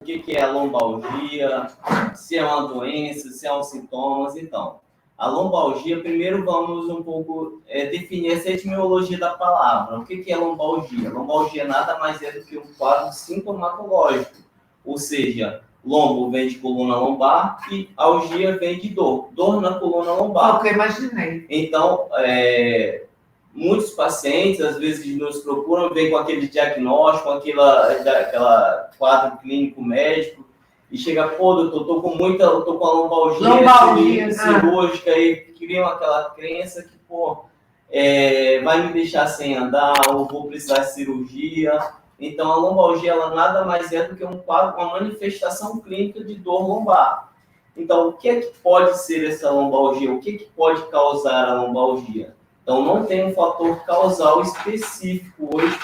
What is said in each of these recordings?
o que é a lombalgia, se é uma doença, se é um sintomas. Então, a lombalgia, primeiro vamos um pouco definir essa etimologia da palavra. O que é lombalgia? Lombalgia nada mais é do que um quadro sintomatológico, ou seja, lombo vem de coluna lombar e algia vem de dor, dor na coluna lombar. É o que eu imaginei. Então, muitos pacientes, às vezes, nos procuram, vêm com aquele diagnóstico, aquela quadro clínico médico, e chega, pô, doutor, tô com a lombalgia cirúrgica, e criam aquela crença que, pô, vai me deixar sem andar, ou vou precisar de cirurgia. Então, a lombalgia, ela nada mais é do que um quadro, uma manifestação clínica de dor lombar. Então, o que é que pode ser essa lombalgia? O que é que pode causar a lombalgia? Então, não tem um fator causal específico hoje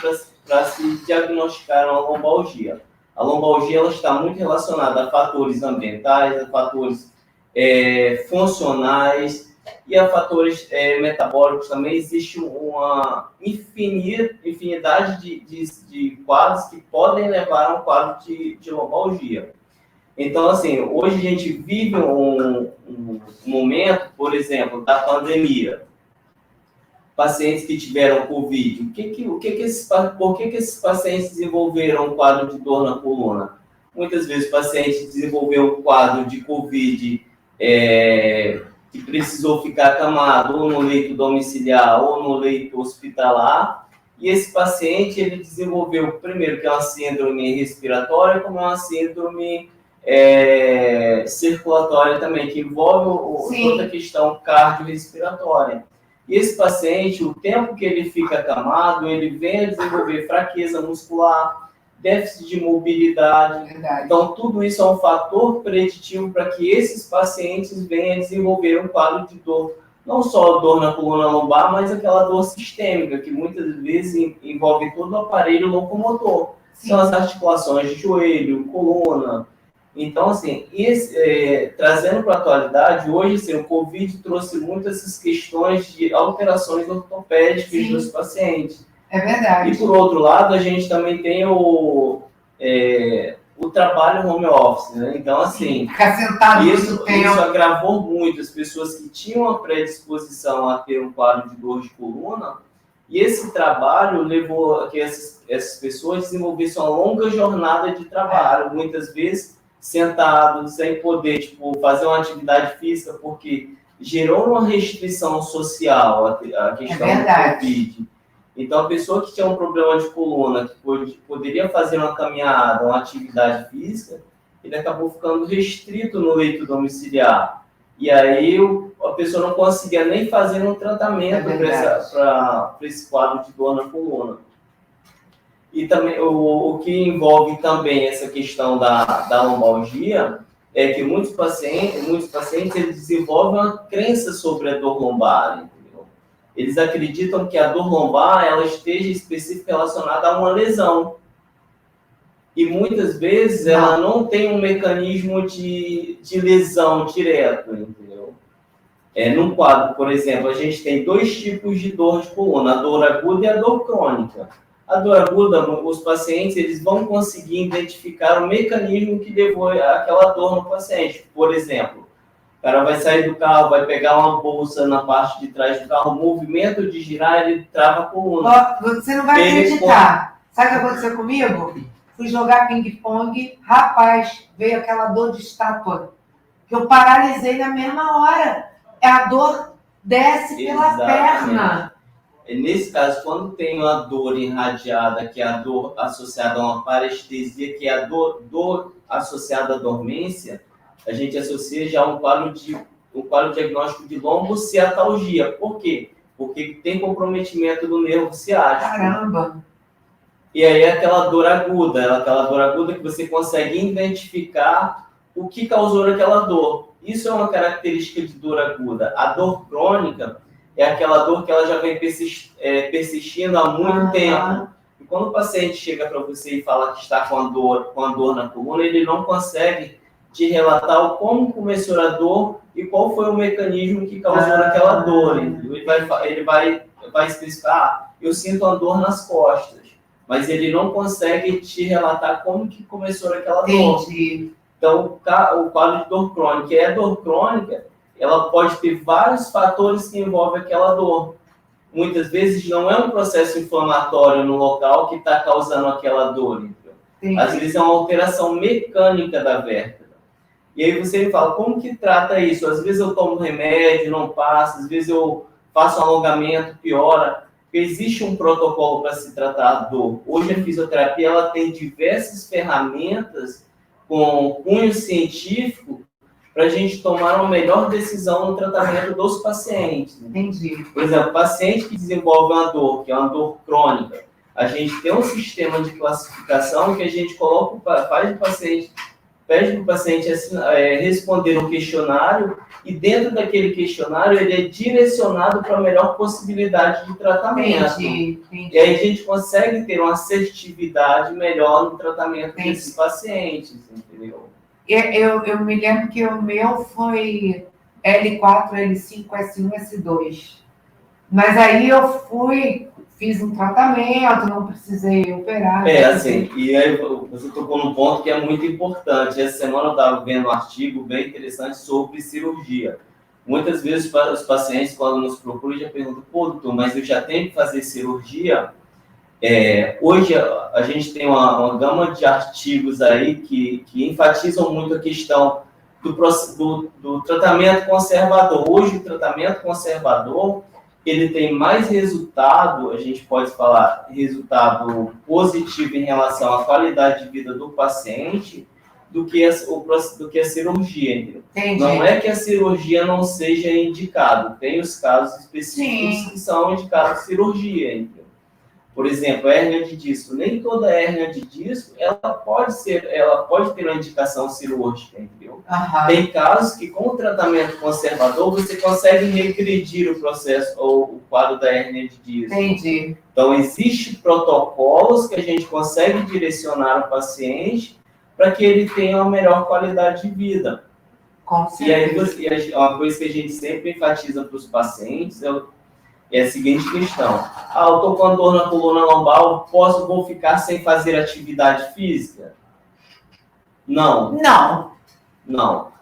para se diagnosticar uma lombalgia. A lombalgia ela está muito relacionada a fatores ambientais, a fatores funcionais e a fatores metabólicos também. Existe uma infinidade de quadros que podem levar a um quadro de lombalgia. Então, assim, hoje a gente vive um momento, por exemplo, da pandemia. Pacientes que tiveram Covid, por que esses pacientes desenvolveram um quadro de dor na coluna? Muitas vezes o paciente desenvolveu um quadro de Covid que precisou ficar acamado ou no leito domiciliar ou no leito hospitalar, e esse paciente ele desenvolveu, primeiro, que é uma síndrome respiratória, como é uma síndrome circulatória também, que envolve toda a questão cardiorrespiratória. E esse paciente, o tempo que ele fica acamado, ele vem a desenvolver fraqueza muscular, déficit de mobilidade. Verdade. Então, tudo isso é um fator preditivo para que esses pacientes venham a desenvolver um quadro de dor. Não só dor na coluna lombar, mas aquela dor sistêmica, que muitas vezes envolve todo o aparelho locomotor. Sim. São as articulações de joelho, coluna. Então, assim, trazendo para a atualidade, hoje, assim, o Covid trouxe muitas essas questões de alterações ortopédicas dos pacientes. É verdade. E, por outro lado, a gente também tem o trabalho home office, né? Então, assim, ficar sentado isso agravou muito as pessoas que tinham a predisposição a ter um quadro de dor de coluna, e esse trabalho levou a que essas pessoas desenvolvessem uma longa jornada de trabalho, muitas vezes sentados, sem poder fazer uma atividade física, porque gerou uma restrição social a questão do Covid. Então, a pessoa que tinha um problema de coluna, que poderia fazer uma caminhada, uma atividade física, ele acabou ficando restrito no leito domiciliar. E aí, a pessoa não conseguia nem fazer um tratamento para esse quadro de dor na coluna. E também o que envolve também essa questão da lombalgia é que muitos pacientes eles desenvolvem uma crença sobre a dor lombar, entendeu? Eles acreditam que a dor lombar ela esteja específica relacionada a uma lesão. E muitas vezes ela não tem um mecanismo de lesão direto, entendeu? Num quadro, por exemplo, a gente tem 2 tipos de dor de coluna, a dor aguda e a dor crônica. A dor aguda, os pacientes eles vão conseguir identificar o mecanismo que levou aquela dor no paciente. Por exemplo, o cara vai sair do carro, vai pegar uma bolsa na parte de trás do carro, o movimento de girar, ele trava a coluna. Você não vai acreditar. Sabe o que aconteceu comigo? Fui jogar ping-pong, rapaz, veio aquela dor de estátua, que eu paralisei na mesma hora. A dor desce pela perna. Nesse caso, quando tem uma dor irradiada, que é a dor associada a uma parestesia, que é a dor associada à dormência, a gente associa já um quadro diagnóstico de lombociatalgia. Por quê? Porque tem comprometimento do nervo ciático. Caramba! E aí é aquela dor aguda que você consegue identificar o que causou aquela dor. Isso é uma característica de dor aguda. A dor crônica é aquela dor que ela já vem persistindo há muito tempo. E quando o paciente chega para você e fala que está com a dor na coluna, ele não consegue te relatar como começou a dor e qual foi o mecanismo que causou aquela dor. Ele vai especificar, eu sinto uma dor nas costas. mas ele não consegue te relatar como que começou aquela dor. Entendi. Então, o quadro de dor crônica. E a dor crônica, ela pode ter vários fatores que envolvem aquela dor. Muitas vezes não é um processo inflamatório no local que está causando aquela dor. Entendeu? Às vezes é uma alteração mecânica da vértebra. E aí você me fala, como que trata isso? Às vezes eu tomo remédio, não passa, às vezes eu faço um alongamento, piora. Existe um protocolo para se tratar a dor. Hoje a fisioterapia ela tem diversas ferramentas com cunho científico para a gente tomar uma melhor decisão no tratamento dos pacientes. Entendi. Por exemplo, paciente que desenvolve uma dor, que é uma dor crônica, a gente tem um sistema de classificação que a gente coloca, pede para o paciente responder um questionário e dentro daquele questionário ele é direcionado para a melhor possibilidade de tratamento. Entendi. E aí a gente consegue ter uma assertividade melhor no tratamento desses pacientes, entendeu? Eu me lembro que o meu foi L4, L5, S1, S2. Mas aí eu fiz um tratamento, não precisei operar. Assim, e aí você tocou num ponto que é muito importante. Essa semana eu estava vendo um artigo bem interessante sobre cirurgia. Muitas vezes os pacientes, quando nos procuram, já perguntam, pô, doutor, mas eu já tenho que fazer cirurgia? Hoje a gente tem uma gama de artigos aí que enfatizam muito a questão do tratamento conservador. Hoje o tratamento conservador ele tem mais resultado, a gente pode falar, resultado positivo em relação à qualidade de vida do paciente do que a cirurgia, entendeu? Entendi. Não é que a cirurgia não seja indicada, tem os casos específicos que são indicados cirurgia, entendeu? Por exemplo, a hérnia de disco. Nem toda hérnia de disco ela pode ter uma indicação cirúrgica, entendeu? Tem casos que com o tratamento conservador você consegue regredir o processo ou o quadro da hérnia de disco. Entendi. Então, existem protocolos que a gente consegue direcionar o paciente para que ele tenha uma melhor qualidade de vida. Com certeza. E aí, uma coisa que a gente sempre enfatiza para os pacientes é a seguinte questão. Eu estou com dor na coluna lombar, vou ficar sem fazer atividade física? Não.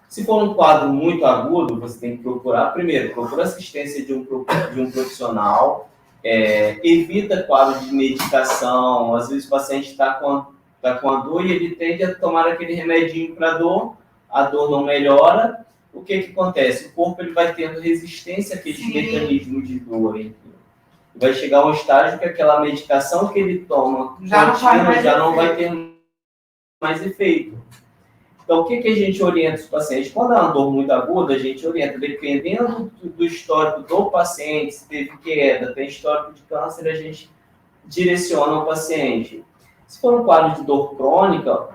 Se for um quadro muito agudo, você tem que procura assistência de um profissional, evita quadro de medicação. Às vezes o paciente está com a dor e ele tende a tomar aquele remedinho para dor, a dor não melhora. O que acontece? O corpo ele vai tendo resistência àqueles mecanismos de dor. Vai chegar a um estágio que aquela medicação que ele toma já não vai ter mais efeito. Então, o que a gente orienta os pacientes? Quando é uma dor muito aguda, a gente orienta, dependendo do histórico do paciente, se teve queda, tem histórico de câncer, a gente direciona o paciente. Se for um quadro de dor crônica,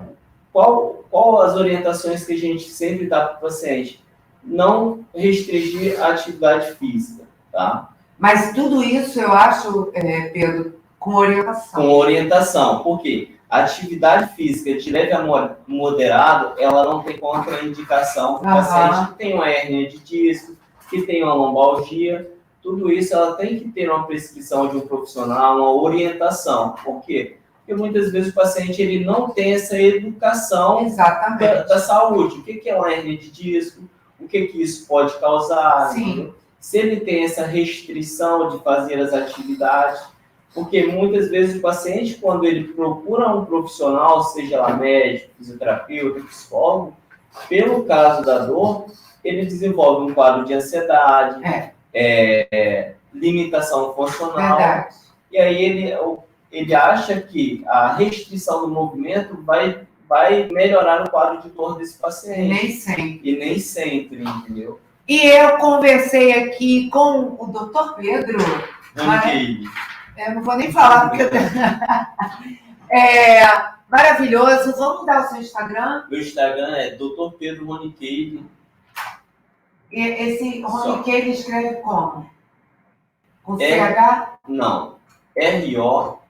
qual as orientações que a gente sempre dá para o paciente? Não restringir a atividade física, tá? Mas tudo isso eu acho, Pedro, com orientação. Com orientação, por quê? A atividade física de leve a moderado, ela não tem contraindicação para o paciente que tem uma hérnia de disco, que tem uma lombalgia, tudo isso ela tem que ter uma prescrição de um profissional, uma orientação. Por quê? Porque muitas vezes o paciente ele não tem essa educação da saúde. O que é uma hérnia de disco? O que isso pode causar? Sim. Se ele tem essa restrição de fazer as atividades, porque muitas vezes o paciente, quando ele procura um profissional, seja lá médico, fisioterapeuta, psicólogo, pelo caso da dor, ele desenvolve um quadro de ansiedade, limitação funcional. Verdade. E aí ele acha que a restrição do movimento vai melhorar o quadro de dor desse paciente. E nem sempre, entendeu? E eu conversei aqui com o Dr. Pedro. Eu não vou nem falar, porque maravilhoso. Vamos dar o seu Instagram? Meu Instagram é Dr. Pedro Roniqueile. Esse Roniqueile escreve como? Com CH? Não. R-O-N-I-K-E-I-L-I.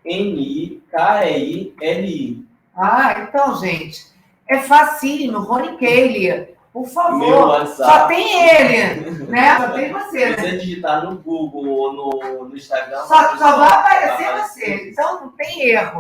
Então, gente, é facílimo, Roniqueile. Por favor, meu WhatsApp. Só tem ele, né? Só tem você. Se você digitar no Google ou no Instagram... Só vai aparecer você, então não tem erro.